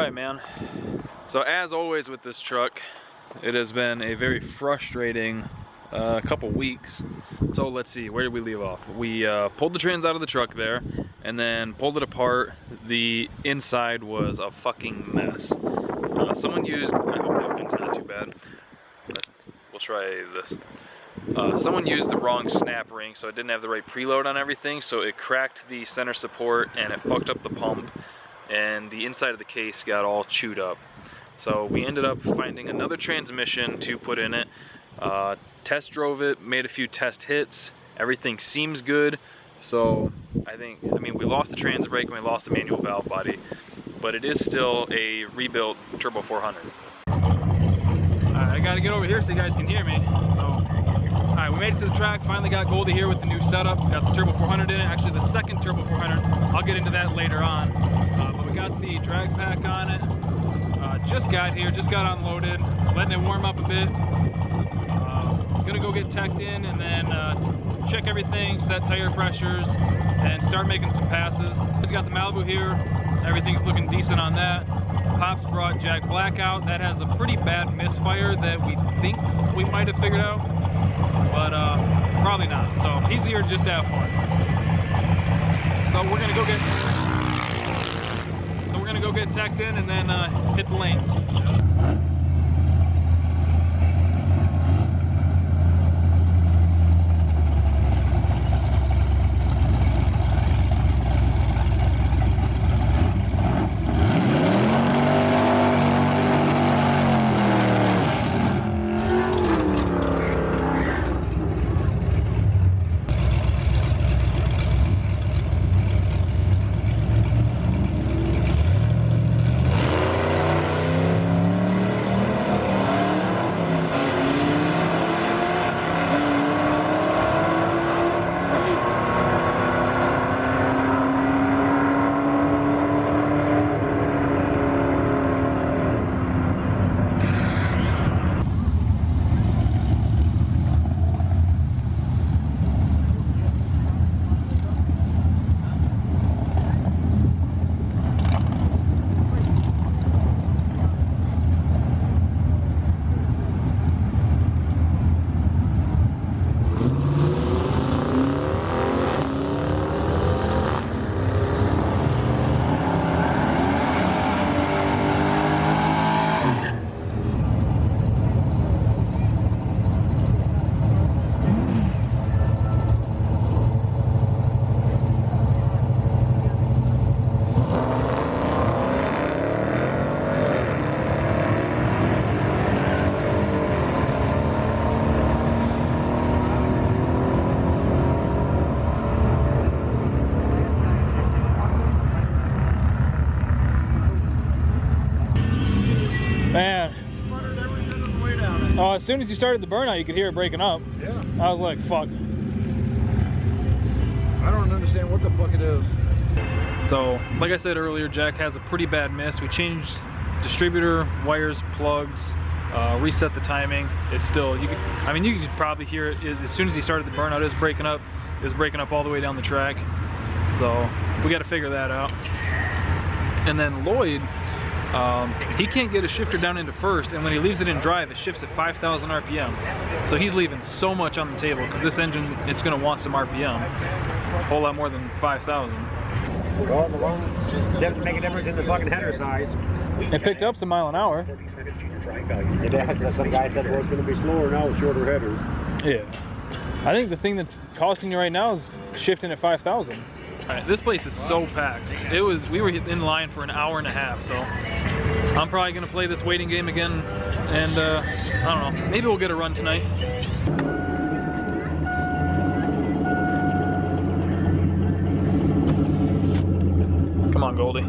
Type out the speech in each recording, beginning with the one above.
Alright, man. So as always with this truck, it has been a very frustrating couple weeks. So let's see, where did we leave off? We pulled the trans out of the truck there, and then pulled it apart. The inside was a fucking mess. Someone used, I hope the opening's not too bad. We'll try this. Someone used the wrong snap ring, so it didn't have the right preload on everything, so it cracked the center support and it fucked up the pump, and the inside of the case got all chewed up. So we ended up finding another transmission to put in it. Test drove it, made a few test hits. Everything seems good. So I mean, we lost the trans brake and we lost the manual valve body, but it is still a rebuilt Turbo 400. I gotta get over here so you guys can hear me. Alright, we made it to the track, finally got Goldie here with the new setup. Got the Turbo 400 in it, actually the second Turbo 400. I'll get into that later on. But we got the drag pack on it. Just got here, just got unloaded, letting it warm up a bit. Gonna go get teched in and then check everything, set tire pressures, and start making some passes. He's got the Malibu here, everything's looking decent on that. Pops brought Jack Black out. That has a pretty bad misfire that we think we might have figured out, but probably not. So he's here just to have fun. So we're gonna go get teched in and then hit the lanes. Man. Oh, as soon as you started the burnout, you could hear it breaking up. Yeah. I was like, fuck. I don't understand what the fuck it is. So, like I said earlier, Jack has a pretty bad miss. We changed distributor, wires, plugs, reset the timing. It's still, you could probably hear it as soon as he started the burnout. It was breaking up. It was breaking up all the way down the track. So, we got to figure that out. And then Lloyd, he can't get a shifter down into first, and when he leaves it in drive, it shifts at 5,000 RPM. So he's leaving so much on the table because this engine, it's going to want some RPM, a whole lot more than 5,000. Well, doesn't make a difference in the fucking header size. It picked up some mile an hour. Some guy said, well, it's going to be slower now with shorter headers. Yeah. I think the thing that's costing you right now is shifting at 5,000. Alright, this place is so packed. We were in line for an hour and a half, so I'm probably gonna play this waiting game again, and I don't know, maybe we'll get a run tonight. Come on, Goldie.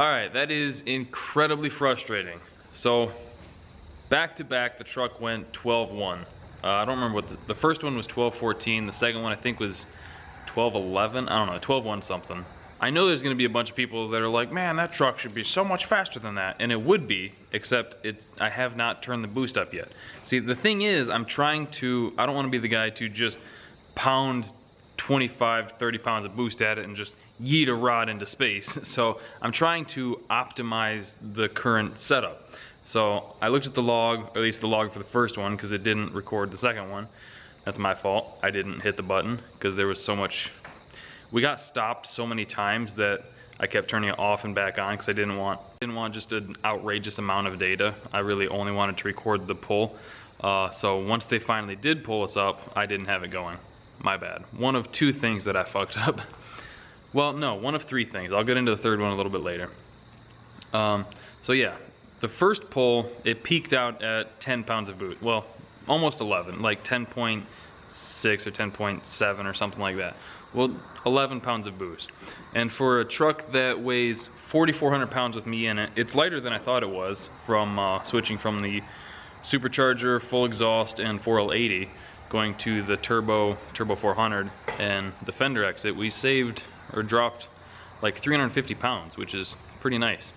All right, that is incredibly frustrating. So back to back, the truck went 12-1. I don't remember what the first one was 12-14. The second one I think was 12-11. I don't know, 12-1 something. I know there's gonna be a bunch of people that are like, man, that truck should be so much faster than that. And it would be, except I have not turned the boost up yet. See, the thing is, I don't wanna be the guy to just pound 25, 30 pounds of boost at it and just yeet a rod into space. So I'm trying to optimize the current setup. So I looked at the log, or at least the log for the first one, because it didn't record the second one. That's my fault. I didn't hit the button because there was so much. We got stopped so many times that I kept turning it off and back on because I didn't want just an outrageous amount of data. I really only wanted to record the pull. So once they finally did pull us up, I didn't have it going. My bad. One of two things that I fucked up. Well, no, one of three things. I'll get into the third one a little bit later. So yeah, the first pull, it peaked out at 10 pounds of boost. Well, almost 11, like 10.6 or 10.7 or something like that. Well, 11 pounds of boost. And for a truck that weighs 4,400 pounds with me in it, it's lighter than I thought it was from switching from the supercharger, full exhaust, and 4L80 going to the turbo 400 and the fender exit. We saved or dropped like 350 pounds, which is pretty nice.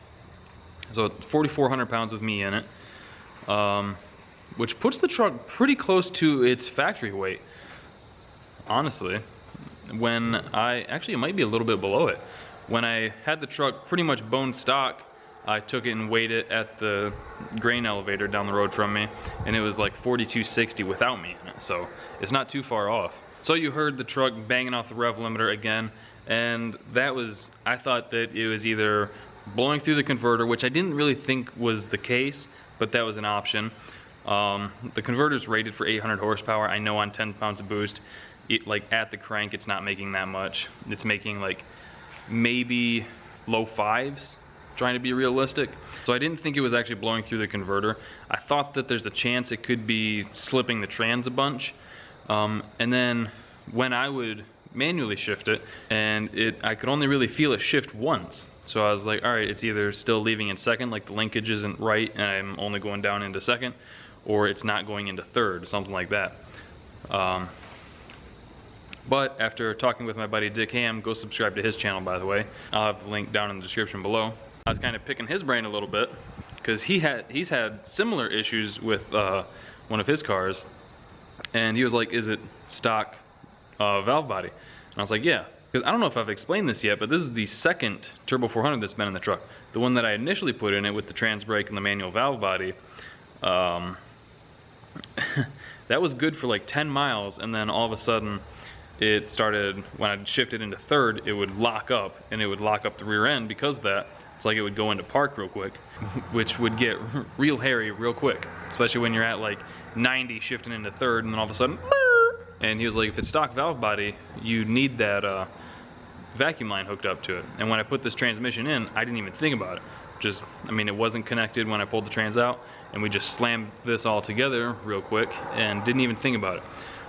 So 4,400 pounds with me in it, which puts the truck pretty close to its factory weight, honestly. Actually it might be a little bit below it. When I had the truck pretty much bone stock, I took it and weighed it at the grain elevator down the road from me, and it was like 4260 without me in it, so it's not too far off. So you heard the truck banging off the rev limiter again, and I thought that it was either blowing through the converter, which I didn't really think was the case, but that was an option. The converter's rated for 800 horsepower. I know on 10 pounds of boost, like at the crank, it's not making that much. It's making like maybe low fives, trying to be realistic. So I didn't think it was actually blowing through the converter. I thought that there's a chance it could be slipping the trans a bunch. And then when I would manually shift it, and I could only really feel it shift once. So I was like, all right, it's either still leaving in second, like the linkage isn't right and I'm only going down into second, or it's not going into third, something like that. But after talking with my buddy Dick Ham, go subscribe to his channel, by the way. I'll have the link down in the description below. I was kind of picking his brain a little bit because he's had similar issues with one of his cars, and he was like, is it stock valve body? And I was like, yeah. Because I don't know if I've explained this yet, but this is the second turbo 400 that's been in the truck. The one that I initially put in it with the trans brake and the manual valve body, that was good for like 10 miles, and then all of a sudden it started, when I shifted into third, it would lock up, and it would lock up the rear end because of that. It's like it would go into park real quick, which would get real hairy real quick, especially when you're at like 90 shifting into third, and then all of a sudden, and he was like, if it's stock valve body, you need that vacuum line hooked up to it. And when I put this transmission in, I didn't even think about it. It wasn't connected when I pulled the trans out, and we just slammed this all together real quick and didn't even think about it.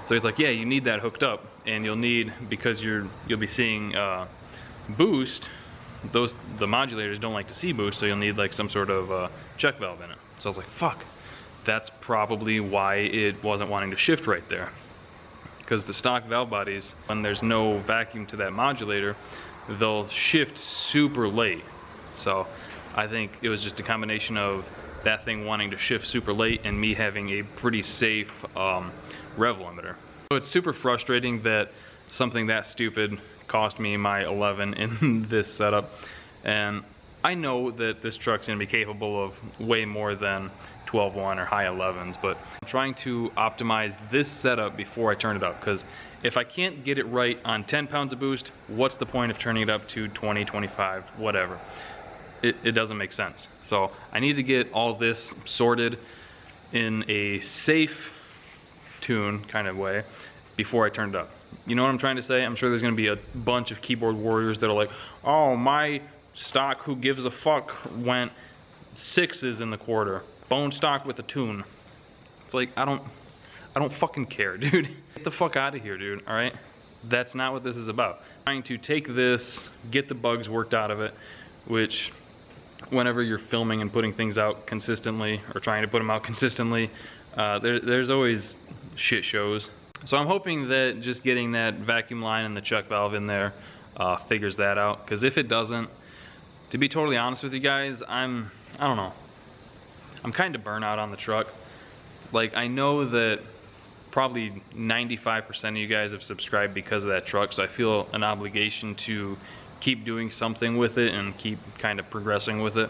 So he's like, yeah, you need that hooked up, and you'll need, because you'll be seeing boost, the modulators don't like to see boost, so you'll need like some sort of check valve in it. So I was like, fuck, that's probably why it wasn't wanting to shift right there. Because the stock valve bodies, when there's no vacuum to that modulator, they'll shift super late. So I think it was just a combination of that thing wanting to shift super late and me having a pretty safe rev limiter. So it's super frustrating that something that stupid cost me my 11 in this setup. And I know that this truck's gonna be capable of way more than 12.1 or high 11s, but I'm trying to optimize this setup before I turn it up, because if I can't get it right on 10 pounds of boost, what's the point of turning it up to 20, 25, whatever? It doesn't make sense. So I need to get all this sorted in a safe tune kind of way before I turn it up. You know what I'm trying to say? I'm sure there's gonna be a bunch of keyboard warriors that are like, oh, my stock who gives a fuck went 6s in the quarter. Bone stock with a tune. It's like, I don't fucking care, dude. Get the fuck out of here, dude, all right? That's not what this is about. I'm trying to take this, get the bugs worked out of it, which whenever you're filming and putting things out consistently, or trying to put them out consistently, there's always shit shows. So I'm hoping that just getting that vacuum line and the chuck valve in there figures that out, because if it doesn't, to be totally honest with you guys, I don't know, I'm kind of burnt out on the truck. Like, I know that probably 95% of you guys have subscribed because of that truck, so I feel an obligation to keep doing something with it and keep kind of progressing with it.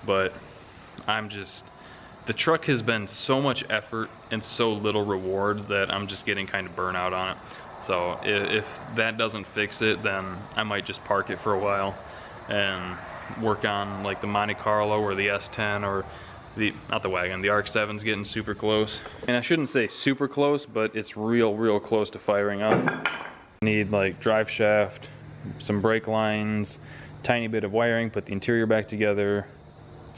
But the truck has been so much effort and so little reward that I'm just getting kind of burnt out on it. So if that doesn't fix it, then I might just park it for a while and work on like the Monte Carlo or the S10 or not the wagon, the RX-7's getting super close. And I shouldn't say super close, but it's real close to firing up. Need like drive shaft, some brake lines, tiny bit of wiring, put the interior back together,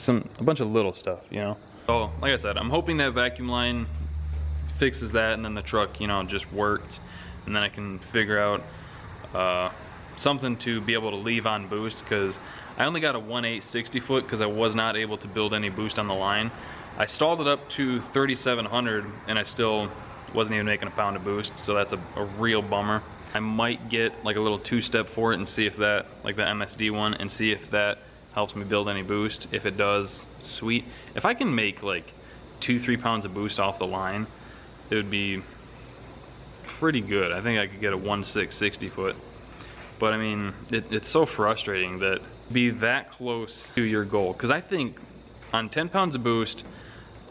a bunch of little stuff, you know. So like I said, I'm hoping that vacuum line fixes that, and then the truck, you know, just worked, and then I can figure out something to be able to leave on boost, because I only got a 1.8 60 foot because I was not able to build any boost on the line. I stalled it up to 3,700 and I still wasn't even making a pound of boost, so that's a real bummer. I might get like a little 2-step for it and see if that, like the MSD one, and see if that helps me build any boost. If it does, sweet. If I can make like 2-3 pounds of boost off the line, it would be pretty good. I think I could get a 1.6 60 foot. But I mean, it's so frustrating that be that close to your goal, because I think on 10 pounds of boost,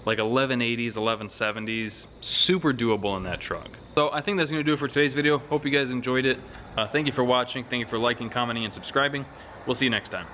like 1180s, 1170s, super doable in that truck. So I think that's gonna do it for today's video. Hope you guys enjoyed it. Thank you for watching. Thank you for liking, commenting, and subscribing. We'll see you next time.